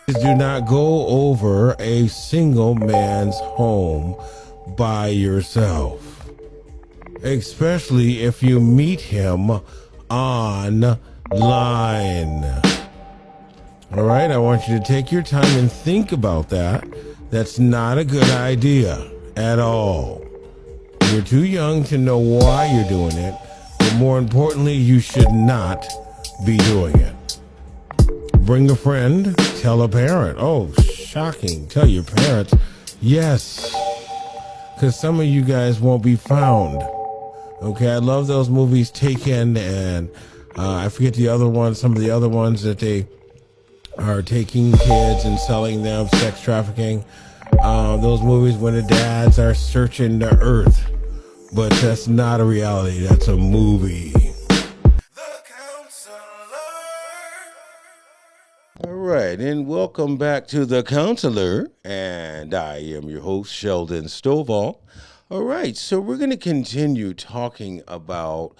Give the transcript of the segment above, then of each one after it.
Do not go over a single man's home by yourself, especially if you meet him online. All right, I want you to take your time and think about that. That's not a good idea at all. You're too young to know why you're doing it, but more importantly, you should not be doing it. Bring a friend, tell a parent. Oh, shocking. Tell your parents. Yes, because some of you guys won't be found. Okay, I love those movies, Taken, and I forget the other ones, some of the other ones that they are taking kids and selling them, sex trafficking. Those movies when the dads are searching the earth. But that's not a reality, that's a movie. All right, and welcome back to The Counselor, and I am your host, Sheldon Stovall. All right, so we're going to continue talking about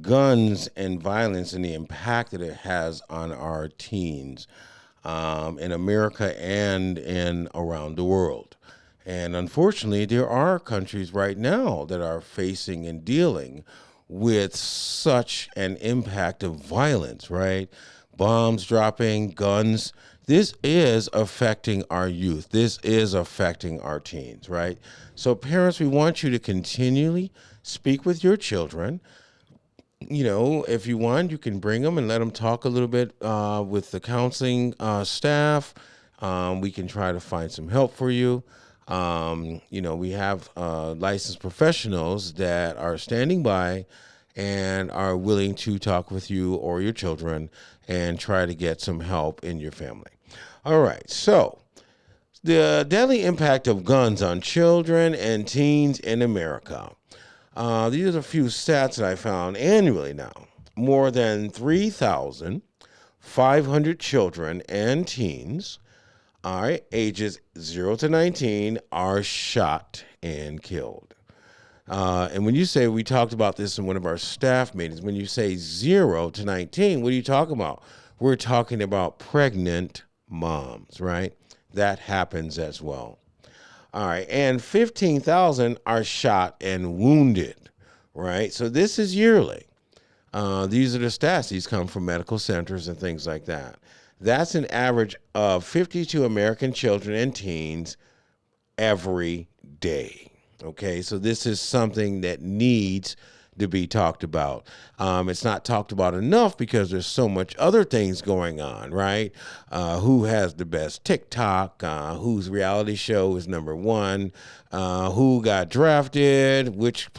guns and violence and the impact that it has on our teens in America and in around the world. And unfortunately, there are countries right now that are facing and dealing with such an impact of violence, right? Bombs dropping, guns. This is affecting our youth. This is affecting our teens, right? So parents, we want you to continually speak with your children. You know, if you want, you can bring them and let them talk a little bit with the counseling staff. We can try to find some help for you. We have licensed professionals that are standing by and are willing to talk with you or your children and try to get some help in your family. All right, so the deadly impact of guns on children and teens in America. These are a few stats that I found annually now. More than 3,500 children and teens, all right, ages 0 to 19, are shot and killed. And when you say, we talked about this in one of our staff meetings, when you say 0 to 19, what are you talking about? We're talking about pregnant moms, right? That happens as well. All right, and 15,000 are shot and wounded, right? So this is yearly. These are the stats. These come from medical centers and things like that. That's an average of 52 American children and teens every day. Okay, so this is something that needs to be talked about. It's not talked about enough because there's so much other things going on, right? Who has the best TikTok? Whose reality show is number one? Who got drafted? Which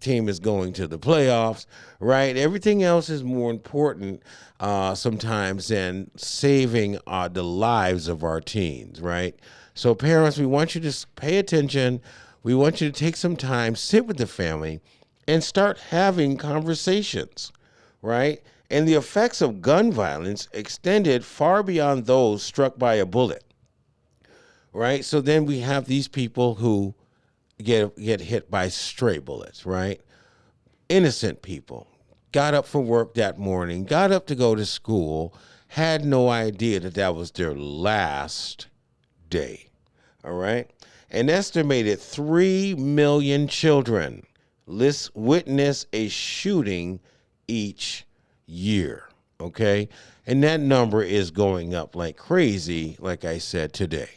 team is going to the playoffs, right? Everything else is more important sometimes than saving the lives of our teens, right? So parents, we want you to pay attention. We want you to take some time, sit with the family, and start having conversations, right? And the effects of gun violence extended far beyond those struck by a bullet, right? So then we have these people who get hit by stray bullets, right? Innocent people got up for work that morning, got up to go to school, had no idea that that was their last day, all right? An estimated 3 million children witness a shooting each year, okay? And that number is going up like crazy, like I said today,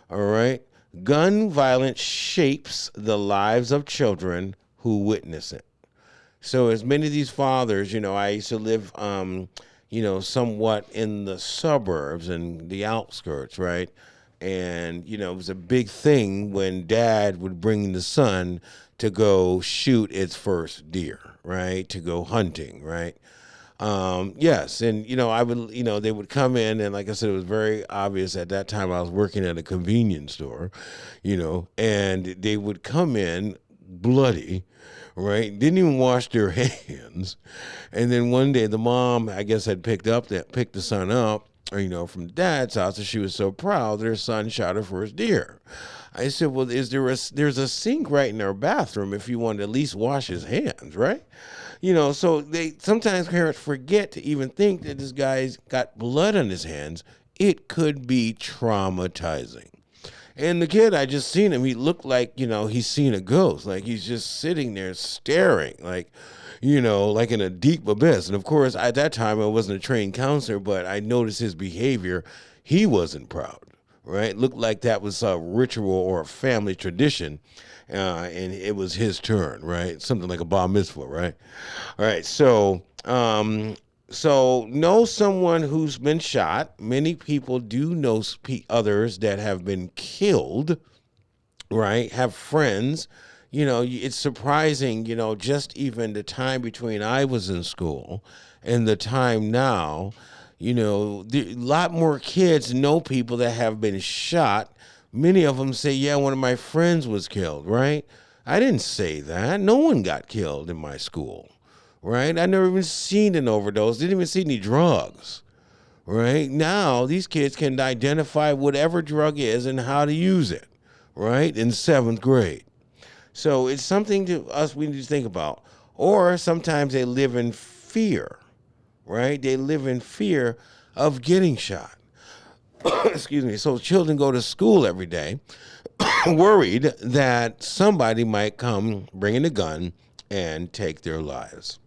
all right? Gun violence shapes the lives of children who witness it. So as many of these fathers, I used to live, somewhat in the suburbs and the outskirts, right? And, it was a big thing when dad would bring the son to go shoot its first deer, right? To go hunting, right? Yes. And, I would, they would come in, and like I said, it was very obvious at that time I was working at a convenience store, and they would come in bloody, right? Didn't even wash their hands. And then one day the mom, I guess, had picked the son up, from dad's house, and she was so proud that her son shot her first deer. I said, well, there's a sink right in our bathroom if you want to at least wash his hands, right? So sometimes parents forget to even think that this guy's got blood on his hands it could be traumatizing. And the kid, I just seen him. He looked like, he's seen a ghost. Like he's just sitting there staring, like, like in a deep abyss. And of course, at that time, I wasn't a trained counselor, but I noticed his behavior. He wasn't proud, right? Looked like that was a ritual or a family tradition. And it was his turn, right? Something like a bar mitzvah, right? All right. So know someone who's been shot. Many people do know others that have been killed, right? Have friends. It's surprising, just even the time between I was in school and the time now, a lot more kids know people that have been shot. Many of them say, yeah, one of my friends was killed, right? I didn't say that. No one got killed in my school, right? I never even seen an overdose, didn't even see any drugs, right? Now, these kids can identify whatever drug is and how to use it, right? In 7th grade. So it's something we need to think about. Or sometimes they live in fear, right? They live in fear of getting shot. Excuse me. So children go to school every day worried that somebody might come bringing a gun and take their lives.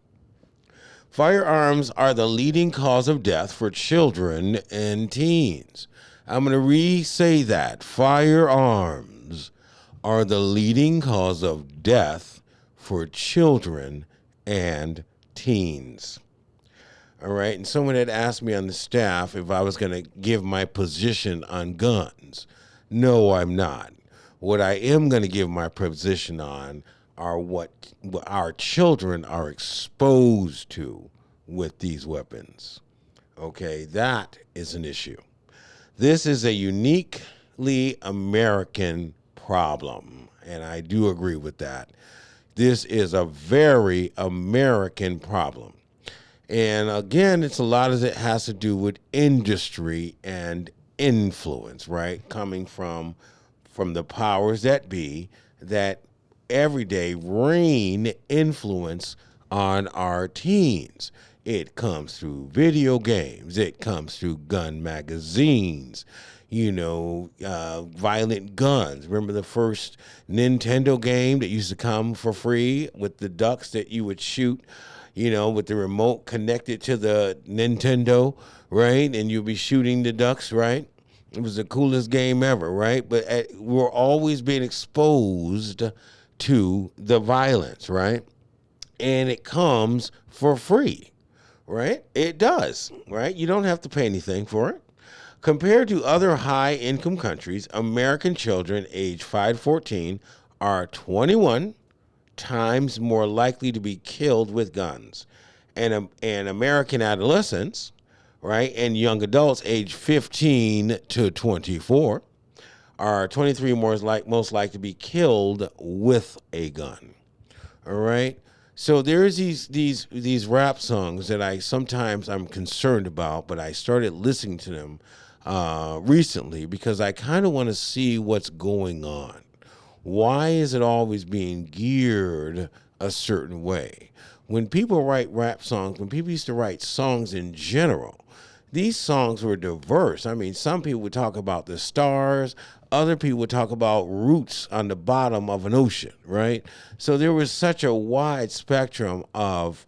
Firearms are the leading cause of death for children and teens. I'm going to re-say that. Firearms are the leading cause of death for children and teens. All right. And someone had asked me on the staff if I was going to give my position on guns. No, I'm not. What I am going to give my position on are what our children are exposed to with these weapons. Okay. That is an issue. This is a uniquely American problem, and I do agree with that. This is a very American problem. And again, it's a lot of it has to do with industry and influence, right? Coming from the powers that be that every day rain influence on our teens. It comes through video games. It comes through gun magazines, violent guns. Remember the first Nintendo game that used to come for free with the ducks that you would shoot, with the remote connected to the Nintendo, right? And you'll be shooting the ducks, right? It was the coolest game ever, right? But we're always being exposed to the violence, right? And it comes for free, right? It does, right? You don't have to pay anything for it. Compared to other high-income countries, American children age 5 to 14 are 21 times more likely to be killed with guns. And American adolescents, right, and young adults age 15 to 24 are 23 most likely to be killed with a gun. All right? So there's these rap songs that I'm concerned about, but I started listening to them recently because I kind of want to see what's going on. Why is it always being geared a certain way? When people write rap songs, when people used to write songs in general, these songs were diverse. I mean, some people would talk about the stars, other people would talk about roots on the bottom of an ocean, right? So there was such a wide spectrum of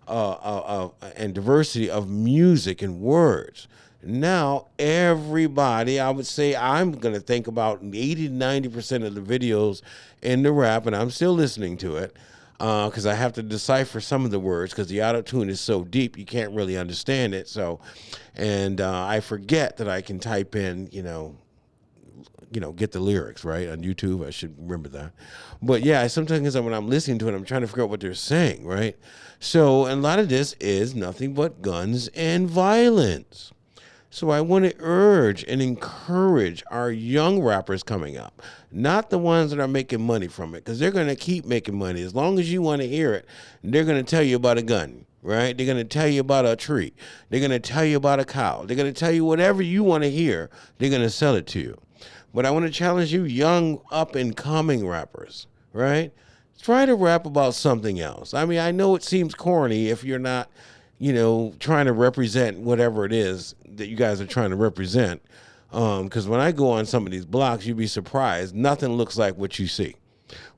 and diversity of music and words. Now, everybody, I would say I'm going to think about 80 to 90% of the videos in the rap, and I'm still listening to it because I have to decipher some of the words because the auto-tune is so deep, you can't really understand it. So, and I forget that I can type in, get the lyrics, right, on YouTube. I should remember that. But yeah, sometimes when I'm listening to it, I'm trying to figure out what they're saying, right? So a lot of this is nothing but guns and violence. So I want to urge and encourage our young rappers coming up, not the ones that are making money from it, because they're going to keep making money. As long as you want to hear it, they're going to tell you about a gun, right? They're going to tell you about a tree. They're going to tell you about a cow. They're going to tell you whatever you want to hear. They're going to sell it to you. But I want to challenge you young up-and-coming rappers, right? Try to rap about something else. I mean, I know it seems corny if you're not trying to represent whatever it is that you guys are trying to represent. Because when I go on some of these blocks, you'd be surprised. Nothing looks like what you see.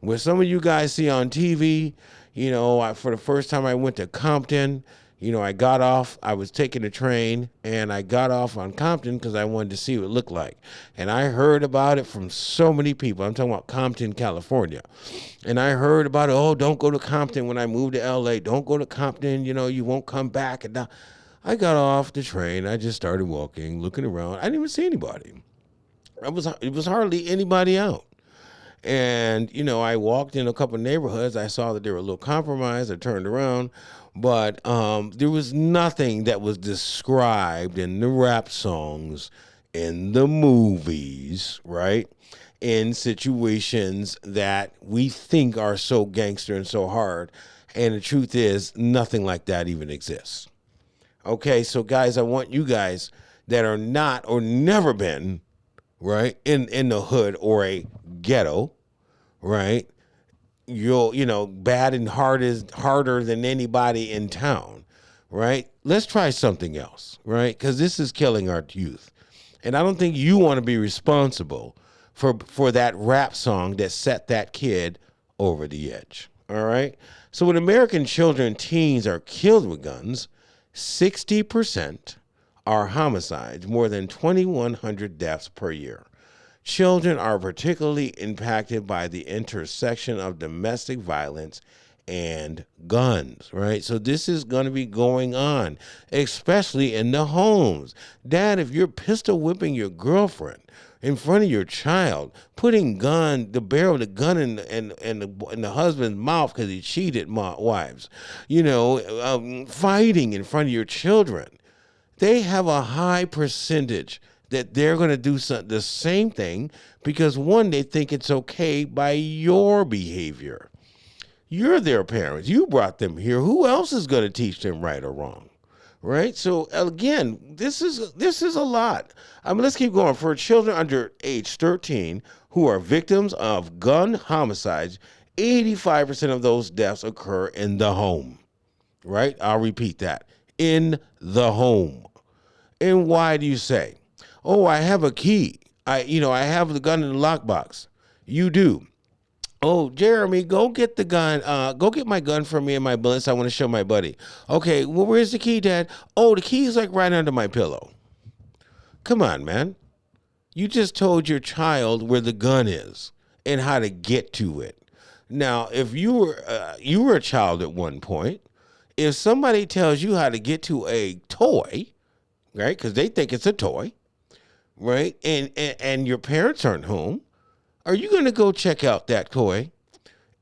What some of you guys see on TV, for the first time I went to Compton, I got off, I was taking a train, and I got off on Compton because I wanted to see what it looked like. And I heard about it from so many people. I'm talking about Compton, California. And I heard about it, oh, don't go to Compton when I moved to LA. Don't go to Compton, you won't come back. And I got off the train. I just started walking, looking around. I didn't even see anybody. It was hardly anybody out. And, I walked in a couple of neighborhoods. I saw that they were a little compromised. I turned around. But there was nothing that was described in the rap songs, in the movies, right? In situations that we think are so gangster and so hard. And the truth is, nothing like that even exists. Okay, so guys, I want you guys that are not or never been, right, in the hood or a ghetto, right? Bad and hard is harder than anybody in town, right? Let's try something else, right? Because this is killing our youth. And I don't think you want to be responsible for that rap song that set that kid over the edge, all right? So when American children and teens are killed with guns, 60% are homicides, more than 2,100 deaths per year. Children are particularly impacted by the intersection of domestic violence and guns, right? So this is going to be going on, especially in the homes. Dad, if you're pistol whipping your girlfriend in front of your child, putting the barrel of the gun in the husband's mouth because he cheated wives, fighting in front of your children, they have a high percentage that they're going to do the same thing because, one, they think it's okay by your behavior. You're their parents. You brought them here. Who else is going to teach them right or wrong? Right? So, again, this is a lot. Let's keep going. For children under age 13 who are victims of gun homicides, 85% of those deaths occur in the home. Right? I'll repeat that. In the home. And why do you say? Oh, I have a key. I have the gun in the lockbox. You do. Oh, Jeremy, go get the gun. Go get my gun for me and my bullets. I want to show my buddy. Okay, well, where's the key, Dad? Oh, the key is like right under my pillow. Come on, man. You just told your child where the gun is and how to get to it. Now, if you were a child at one point, if somebody tells you how to get to a toy, right, because they think it's a toy, right, and your parents aren't home, are you going to go check out that toy?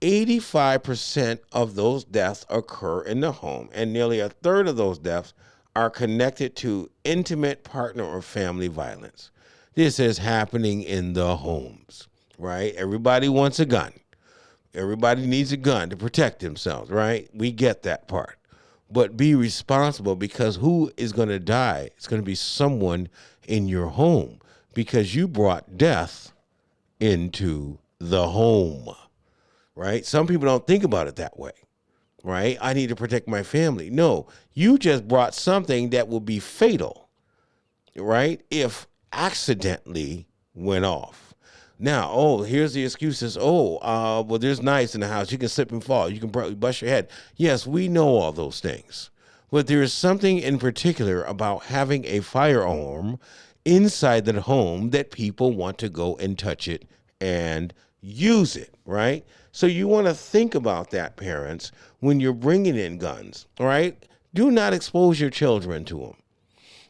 85% of those deaths occur in the home, and nearly a third of those deaths are connected to intimate partner or family violence. This is happening in the homes, right? Everybody wants a gun. Everybody needs a gun to protect themselves, right? We get that part. But be responsible, because who is going to die? It's going to be someone in your home, because you brought death into the home, right? Some people don't think about it that way, right? I need to protect my family. No, you just brought something that will be fatal, right, if accidentally went off. Now, here's the excuses. Well, there's knives in the house. You can slip and fall. You can probably bust your head. Yes, we know all those things. But there is something in particular about having a firearm inside the home that people want to go and touch it and use it, right? So you want to think about that, parents, when you're bringing in guns, right? Do not expose your children to them,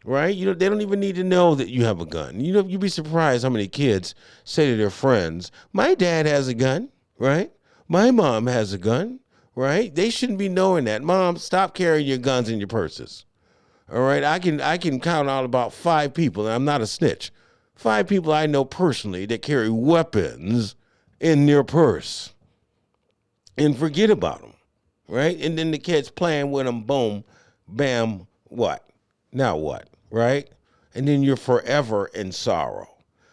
right? They don't even need to know that you have a gun. You'd be surprised how many kids say to their friends, my dad has a gun, right? My mom has a gun, right? They shouldn't be knowing that. Mom, stop carrying your guns in your purses. All right, I can count out about 5 people, and I'm not a snitch. 5 people I know personally that carry weapons in their purse. And forget about them, right? And then the kids playing with them, boom, bam, what? Now what, right? And then you're forever in sorrow.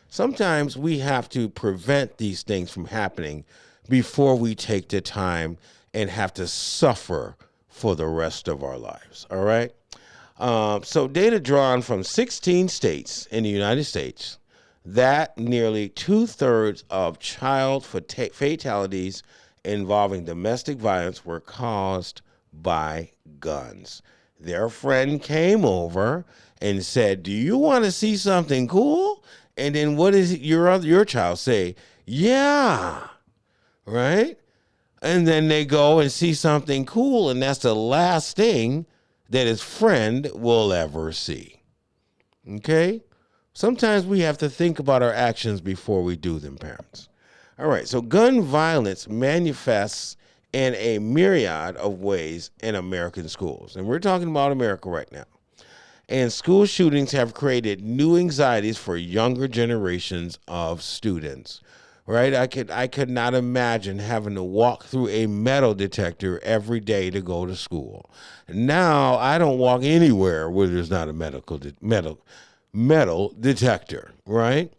Sometimes we have to prevent these things from happening before we take the time and have to suffer for the rest of our lives. All right. So data drawn from 16 states in the United States that nearly 2/3 of child fatalities involving domestic violence were caused by guns. Their friend came over and said, "Do you want to see something cool?" And then what does your child say? "Yeah." Right? And then they go and see something cool, and that's the last thing that his friend will ever see. Okay? Sometimes we have to think about our actions before we do them, parents. All right, so gun violence manifests in a myriad of ways in American schools. And we're talking about America right now. And school shootings have created new anxieties for younger generations of students. Right? I could not imagine having to walk through a metal detector every day to go to school. Now I don't walk anywhere where there's not a metal detector, right?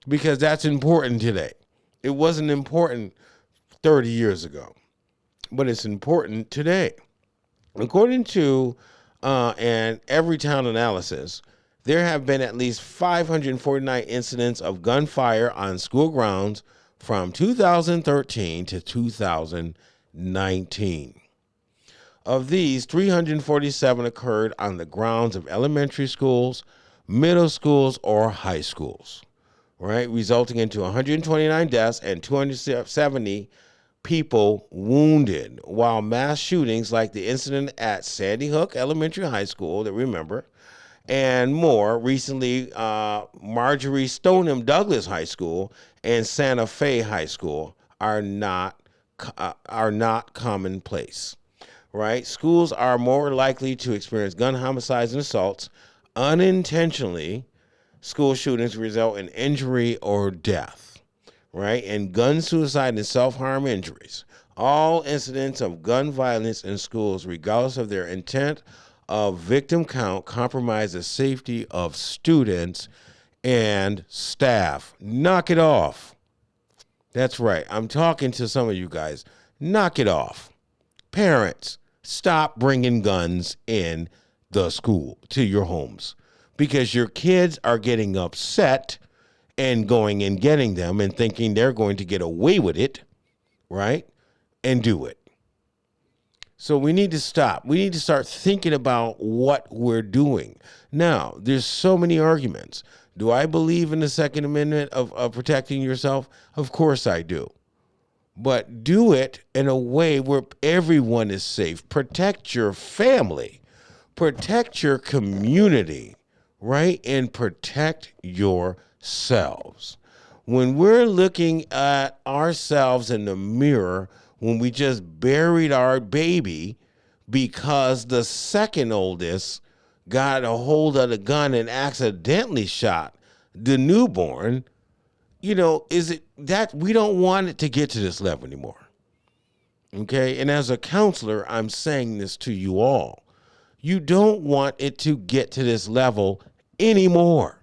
Because that's important today. It wasn't important 30 years ago, but it's important today. According to an Everytown analysis, there have been at least 549 incidents of gunfire on school grounds from 2013 to 2019. Of these, 347 occurred on the grounds of elementary schools, middle schools, or high schools, right? Resulting into 129 deaths and 270 people wounded, while mass shootings like the incident at Sandy Hook Elementary High School that we remember, and more recently, Marjorie Stoneham Douglas High School and Santa Fe High School are not commonplace. Right? Schools are more likely to experience gun homicides and assaults unintentionally. School shootings result in injury or death. Right? And gun suicide and self-harm injuries. All incidents of gun violence in schools, regardless of their intent of victim count, compromise the safety of students and staff. Knock it off. That's right. I'm talking to some of you guys. Knock it off. Parents, stop bringing guns in the school to your homes because your kids are getting upset and going and getting them and thinking they're going to get away with it, right? And do it. So we need to stop. We need to start thinking about what we're doing. Now, there's so many arguments. Do I believe in the Second Amendment of protecting yourself? Of course I do. But do it in a way where everyone is safe. Protect your family. Protect your community, right? And protect yourselves. When we're looking at ourselves in the mirror, when we just buried our baby because the second oldest got a hold of the gun and accidentally shot the newborn, is it that we don't want it to get to this level anymore? Okay. And as a counselor, I'm saying this to you all. You don't want it to get to this level anymore.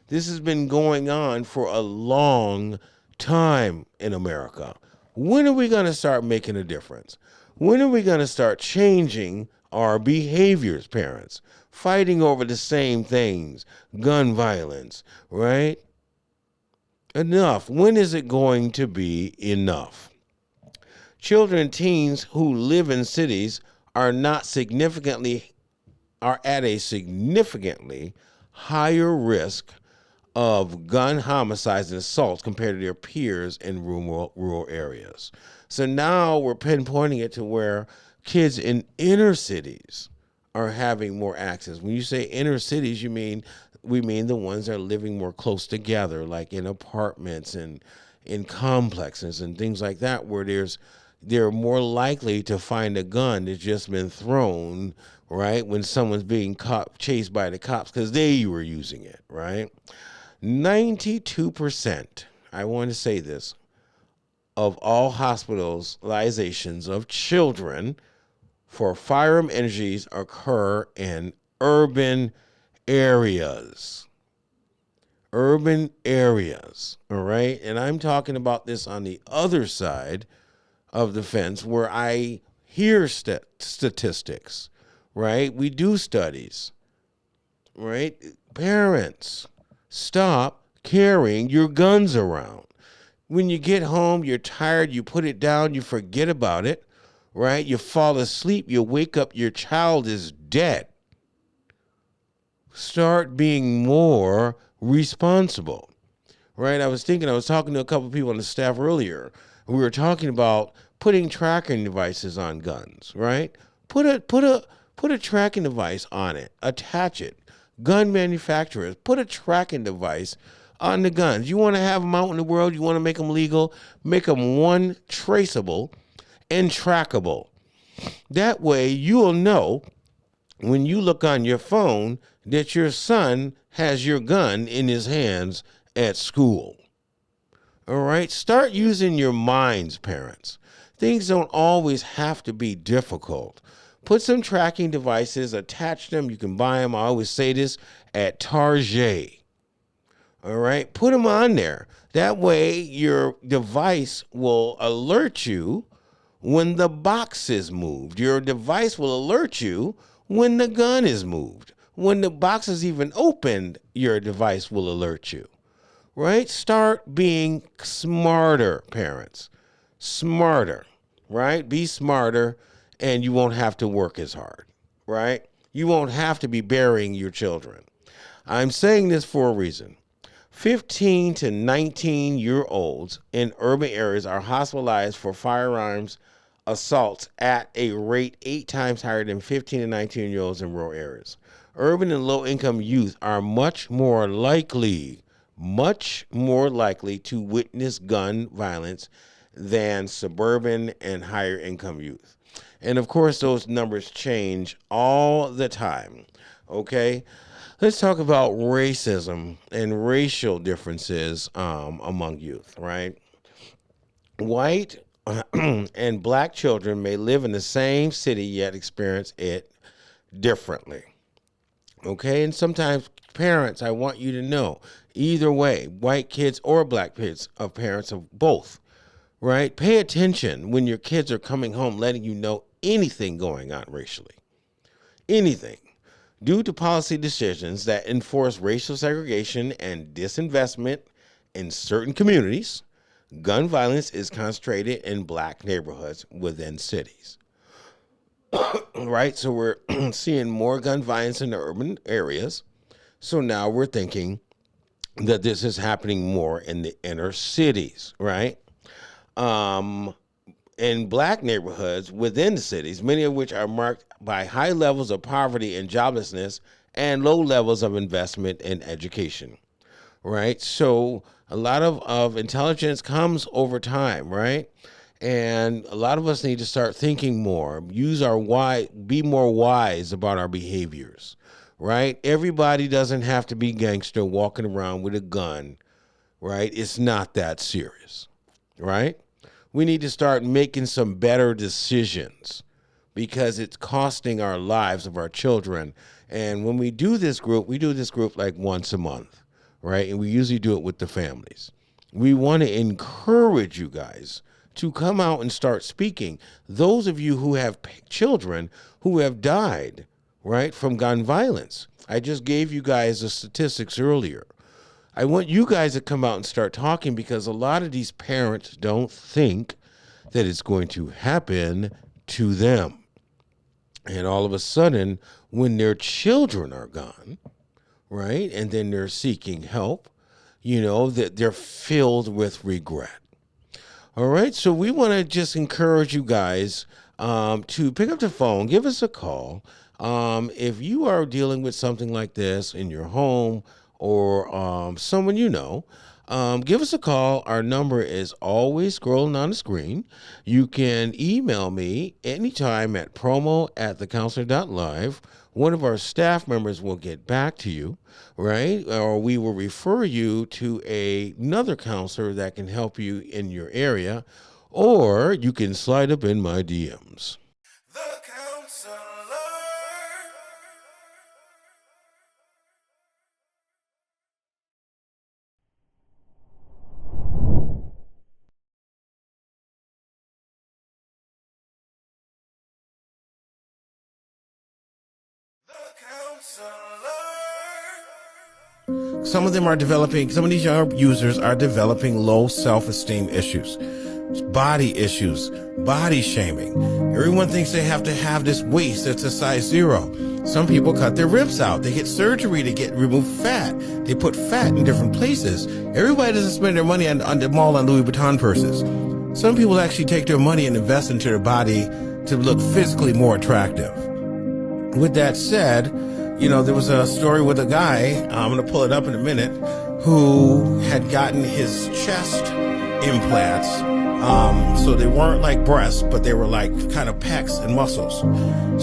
This has been going on for a long time in America. When are we going to start making a difference? When are we going to start changing our behaviors, parents? Fighting over the same things, gun violence, right? Enough. When is it going to be enough? Children and teens who live in cities are at a significantly higher risk of gun homicides and assaults compared to their peers in rural areas. So now we're pinpointing it to where kids in inner cities are having more access. When you say inner cities, we mean the ones that are living more close together, like in apartments and in complexes and things like that, where they're more likely to find a gun that's just been thrown, right, when someone's being chased by the cops because they were using it, right? 92%, I want to say this, of all hospitalizations of children for firearm injuries occur in urban areas. Urban areas, all right? And I'm talking about this on the other side of the fence where I hear statistics, right? We do studies, right? Parents, stop carrying your guns around. When you get home, you're tired, you put it down, you forget about it, right? You fall asleep, you wake up, your child is dead. Start being more responsible, right? I was talking to a couple of people on the staff earlier. We were talking about putting tracking devices on guns, right? Put a tracking device on it, attach it. Gun manufacturers, put a tracking device on the guns. You want to have them out in the world, you want to make them legal, make them one traceable and trackable. That way you'll know when you look on your phone that your son has your gun in his hands at school. All right? Start using your minds, parents. Things don't always have to be difficult. Put some tracking devices, attach them. You can buy them. I always say this at Target. All right? Put them on there. That way, your device will alert you when the box is moved. Your device will alert you when the gun is moved. When the box is even opened, your device will alert you. Right? Start being smarter, parents. Smarter, right? Be smarter, and you won't have to work as hard, right? You won't have to be burying your children. I'm saying this for a reason. 15 to 19-year-olds in urban areas are hospitalized for firearms assaults at a rate 8 times higher than 15 to 19-year-olds in rural areas. Urban and low-income youth are much more likely to witness gun violence than suburban and higher income youth. And of course, those numbers change all the time. Okay? Let's talk about racism and racial differences among youth, right? White and black children may live in the same city yet experience it differently. Okay, and sometimes parents, I want you to know, either way, white kids or black kids, of parents of both, right? Pay attention when your kids are coming home letting you know anything going on racially. Anything. Due to policy decisions that enforce racial segregation and disinvestment in certain communities, gun violence is concentrated in black neighborhoods within cities. Right? So we're seeing more gun violence in the urban areas. So now we're thinking that this is happening more in the inner cities, right? Um, in black neighborhoods within the cities, many of which are marked by high levels of poverty and joblessness and low levels of investment in education, right? So a lot of intelligence comes over time, right? And a lot of us need to start thinking more, use our why, be more wise about our behaviors, right? Everybody doesn't have to be gangster walking around with a gun, right? It's not that serious, right? We need to start making some better decisions because it's costing our lives of our children. And when we do this group like once a month, right? And we usually do it with the families. We want to encourage you guys to come out and start speaking. Those of you who have children who have died, right, from gun violence. I just gave you guys the statistics earlier. I want you guys to come out and start talking because a lot of these parents don't think that it's going to happen to them. And all of a sudden, when their children are gone, right, and then they're seeking help, that they're filled with regret. All right, so we want to just encourage you guys to pick up the phone, give us a call. If you are dealing with something like this in your home or someone you know, give us a call. Our number is always scrolling on the screen. You can email me anytime at promo@thecounselor.live. One of our staff members will get back to you, right? Or we will refer you to another counselor that can help you in your area, or you can slide up in my DMs. The Counselor. Some of these young users are developing low self-esteem issues, body issues, body shaming. Everyone thinks they have to have this waist that's a size 0. Some people cut their ribs out. They get surgery to remove fat. They put fat in different places. Everybody doesn't spend their money on the mall on Louis Vuitton purses. Some people actually take their money and invest into their body to look physically more attractive. With that said, there was a story with a guy, I'm going to pull it up in a minute, who had gotten his chest implants. So they weren't like breasts, but they were like kind of pecs and muscles.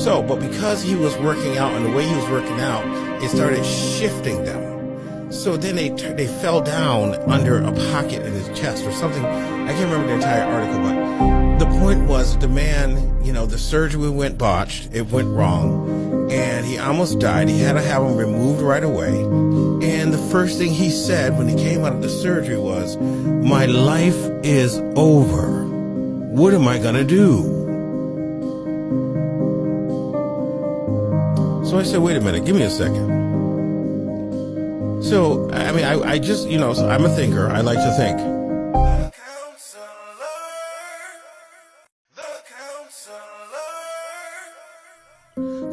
But because he was working out and the way he was working out, it started shifting them. So then they fell down under a pocket in his chest or something. I can't remember the entire article, but the point was the man, the surgery went botched. It went wrong. And he almost died. He had to have him removed right away. And the first thing he said when he came out of the surgery was, "My life is over. What am I gonna do?" So I said, wait a minute, give me a second. So, I just, so I'm a thinker. I like to think.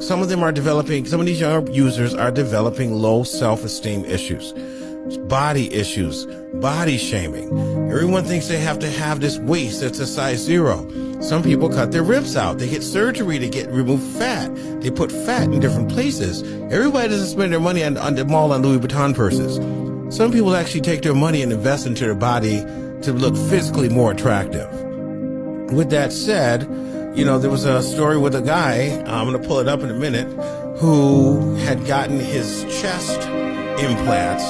Some of these young users are developing low self-esteem issues, body issues, body shaming. Everyone thinks they have to have this waist that's a size 0. Some people cut their ribs out. They get surgery to remove fat. They put fat in different places. Everybody doesn't spend their money on the mall on Louis Vuitton purses. Some people actually take their money and invest into their body to look physically more attractive. With that said, there was a story with a guy, I'm going to pull it up in a minute, who had gotten his chest implants.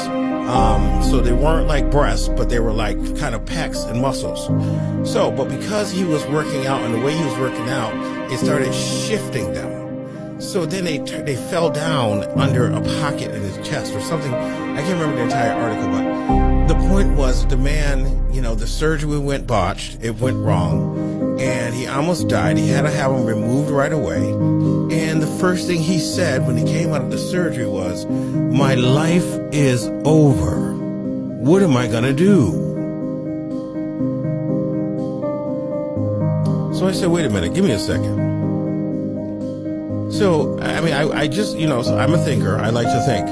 So they weren't like breasts, but they were like kind of pecs and muscles. But because he was working out and the way he was working out, it started shifting them. So then they fell down under a pocket in his chest or something. I can't remember the entire article, but the point was the man, the surgery went botched. It went wrong. And he almost died. He had to have him removed right away. And the first thing he said when he came out of the surgery was, "My life is over. What am I gonna do?" So I said, wait a minute, give me a second. So, I just, so I'm a thinker. I like to think.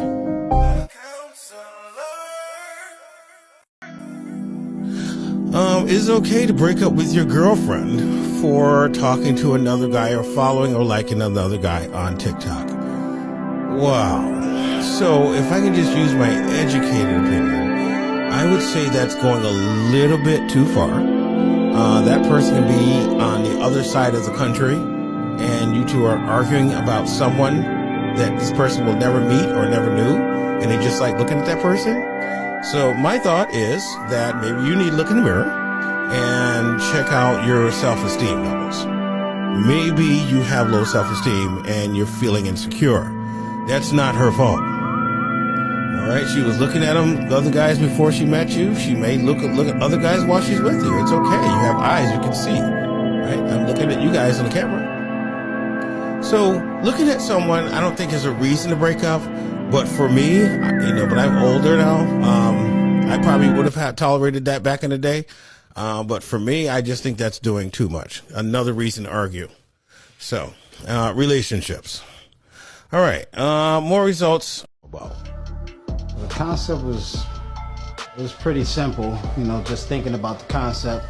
Is it okay to break up with your girlfriend for talking to another guy or following or liking another guy on TikTok? Wow. So if I can just use my educated opinion, I would say that's going a little bit too far. That person can be on the other side of the country and you two are arguing about someone that this person will never meet or never knew, and they just like looking at that person. So my thought is that maybe you need to look in the mirror and check out your self-esteem levels. Maybe you have low self-esteem and you're feeling insecure. That's not her fault. All right, she was looking at the other guys before she met you. She may look at other guys while she's with you. It's okay. You have eyes, you can see. Right? I'm looking at you guys on the camera. So looking at someone, I don't think is a reason to break up. But for me, but I'm older now. I probably would have tolerated that back in the day. But for me, I just think that's doing too much. Another reason to argue. So, relationships. All right. More results. The concept was pretty simple. Just thinking about the concept.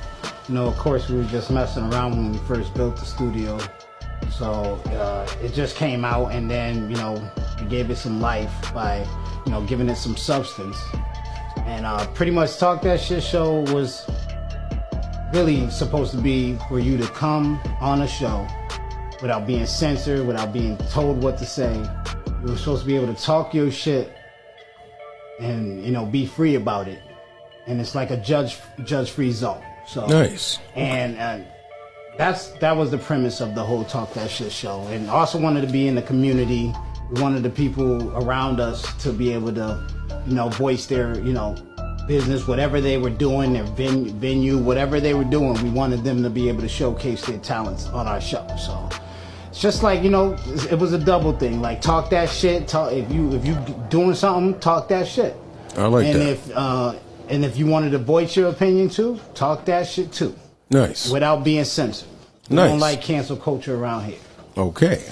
Of course, we were just messing around when we first built the studio. So it just came out, and then we gave it some life by giving it some substance. And pretty much Talk That Shit show was really supposed to be for you to come on a show without being censored, without being told what to say. You were supposed to be able to talk your shit and be free about it. And it's like a judge-free zone. So nice. And that was the premise of the whole Talk That Shit show. And also wanted to be in the community. We wanted the people around us to be able to, voice their, business, whatever they were doing, their venue, whatever they were doing. We wanted them to be able to showcase their talents on our show. So It's just like, you know, it was a double thing. Like, talk that shit. Talk if you doing something, talk that shit. I like that. And if you wanted to voice your opinion too, talk that shit too. Nice. Without being censored. We Nice. don't like cancel culture around here. Okay.